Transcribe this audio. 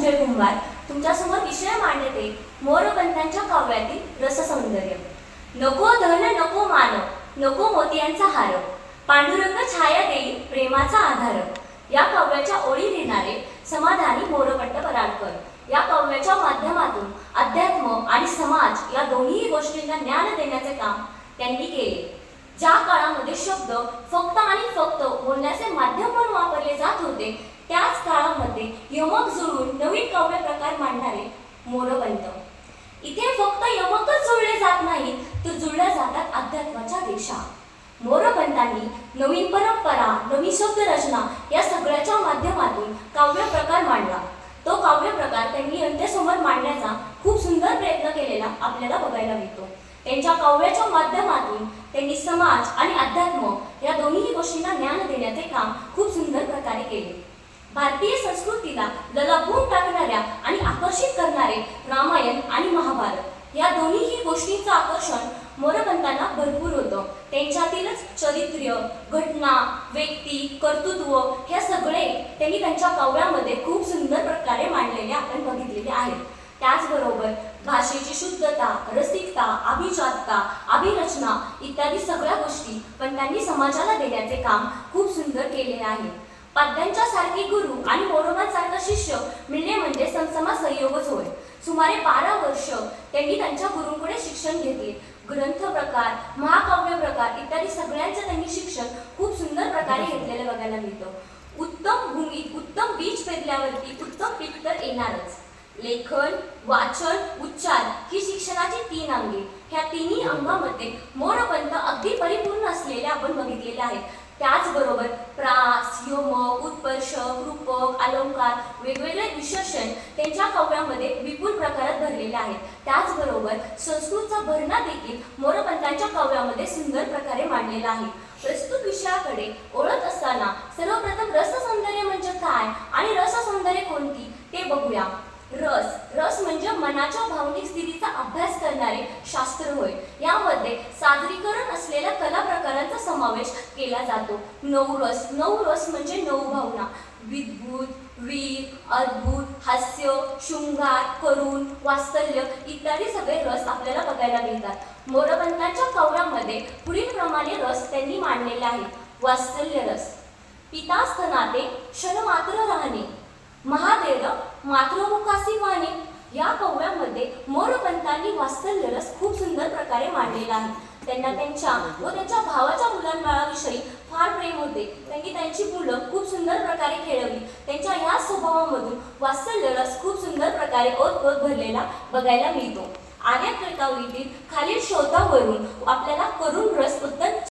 संजय कुंभार तुमच्यासमोर विषय मांडते मोरपंतांच्या काव्यातील रससौंदर्य। नको धन नको मान नको मोत्यांचा हार, पांडुरंग छाया देई प्रेमाचा आधार। या काव्याच्या ओळी देणारे समाधानी मोरपंत पराडकर या काव्याच्या माध्यमातून अध्यात्म आणि समाज या दोन्ही गोष्टींना ज्ञान देण्याचे काम त्यांनी केले। ज्या काळामध्ये शब्द फक्त आणि फक्त बोलण्याचे माध्यम म्हणून वापरले जात होते, त्याच काळामध्ये यमक जुळून नवीन काव्य प्रकार मांडणारे मोरपंत। इथे फक्त यमकच जुळले जात नाही, तर जुळल्या जातात अध्यात्माच्या रेषा। मोरपंतांनी नवीन परंपरा, नवी शब्द रचना या सगळ्याच्या माध्यमातून काव्य प्रकार मांडला। तो काव्य प्रकार त्यांनी जनतेसमोर मांडण्याचा खूप सुंदर प्रयत्न केलेला आपल्याला बघायला मिळतो। त्यांच्या काव्याच्या माध्यमातून त्यांनी समाज आणि अध्यात्म या दोन्ही गोष्टींना ज्ञान देण्याचे काम खूप सुंदर प्रकारे केले। भारतीय संस्कृतीला ललाटून टाकणाऱ्या आणि आकर्षित करणारे रामायण आणि महाभारत या दोन्ही गोष्टींचं आकर्षण मोरपंतांना भरपूर होतं। त्यांच्यातीलच चरित्र, घटना, व्यक्ती, कर्तृत्व हे सगळे त्यांनी त्यांच्या काव्यामध्ये खूप सुंदर प्रकारे मांडलेले आपण बघितलेले आहेत। त्याचबरोबर भाषेची शुद्धता, रसिकता, अभिजातता, अभिरचना इत्यादी सगळ्या गोष्टी पण त्यांनी समाजाला देण्याचे काम खूप सुंदर केले आहे। पद्यांच्या सारखे गुरु आणि मोरोबांसारखा शिष्य मिळणे म्हणजे समसमा संयोगच होय। सुमारे 12 वर्ष त्यांनी त्यांच्या गुरूंकडे शिक्षण घेतले। ग्रंथ प्रकार, महाकाव्य प्रकार इत्यादी सगळ्यांचे त्यांनी शिक्षण खूप सुंदर प्रकारे घेतलेले बघायला मिळतं। उत्तम भूमीत उत्तम बीज पेरल्यावरती उत्तम पीक तर येणारच। लेखन, वाचन, उच्चार ही शिक्षणाची 3 अंगे। ह्या तिन्ही अंगामध्ये मोरपंत अगदी परिपूर्ण असलेले आपण बघितलेले आहेत। त्याचबरोबर प्रास, यमक, उत्कर्ष, रूपक, अलंकार वेगवेगळे विशेषण त्यांच्या काव्यामध्ये विपुल प्रकारात भरलेले आहेत। त्याचबरोबर संस्कृतचा भरणा देखील मोरपंतांच्या काव्यामध्ये सुंदर प्रकारे मांडलेला आहे। प्रस्तुत विषयाकडे ओळख असताना सर्वप्रथम रससौंदर्य म्हणजे काय आणि रससौंदर्य कोणती ते बघूया। रस म्हणजे मनाच्या भावनिक स्थितीचा अभ्यास करणारे शास्त्र होय। यामध्ये सादरीकरण असलेल्या कला प्रकारांचा समावेश केला जातो। नऊ रस म्हणजे 9 भावना, विद्भूत, वीर, अद्भुत, हास्य, शृंगार, करुण, वात्सल्य इत्यादी सगळे रस आपल्याला बघायला मिळतात। मोरपंतांच्या काव्यामध्ये पुढील प्रमाणे रस त्यांनी मांडलेले आहेत। वात्सल्य रस, पितास्तनाते क्षण मात्र राहणे, महादेव मातृमुखासी वाणी। या काव्यामध्ये मोरपंतांनी वात्सल्य रस खूप सुंदर प्रकारे मांडलेला आहे। त्यांना त्यांच्या व त्यांच्या भावाच्या मुलांबाळाविषयी फार प्रेम होते। त्यांनी त्यांची मुलं खूप सुंदर प्रकारे खेळवली। त्यांच्या या स्वभावामधून वात्सल्य रस खूप सुंदर प्रकारे ओतप्रोत भरलेला बघायला मिळतो। आर्य क्रतावलीतील खालील शोधावरून आपल्याला करुण रस उत्तम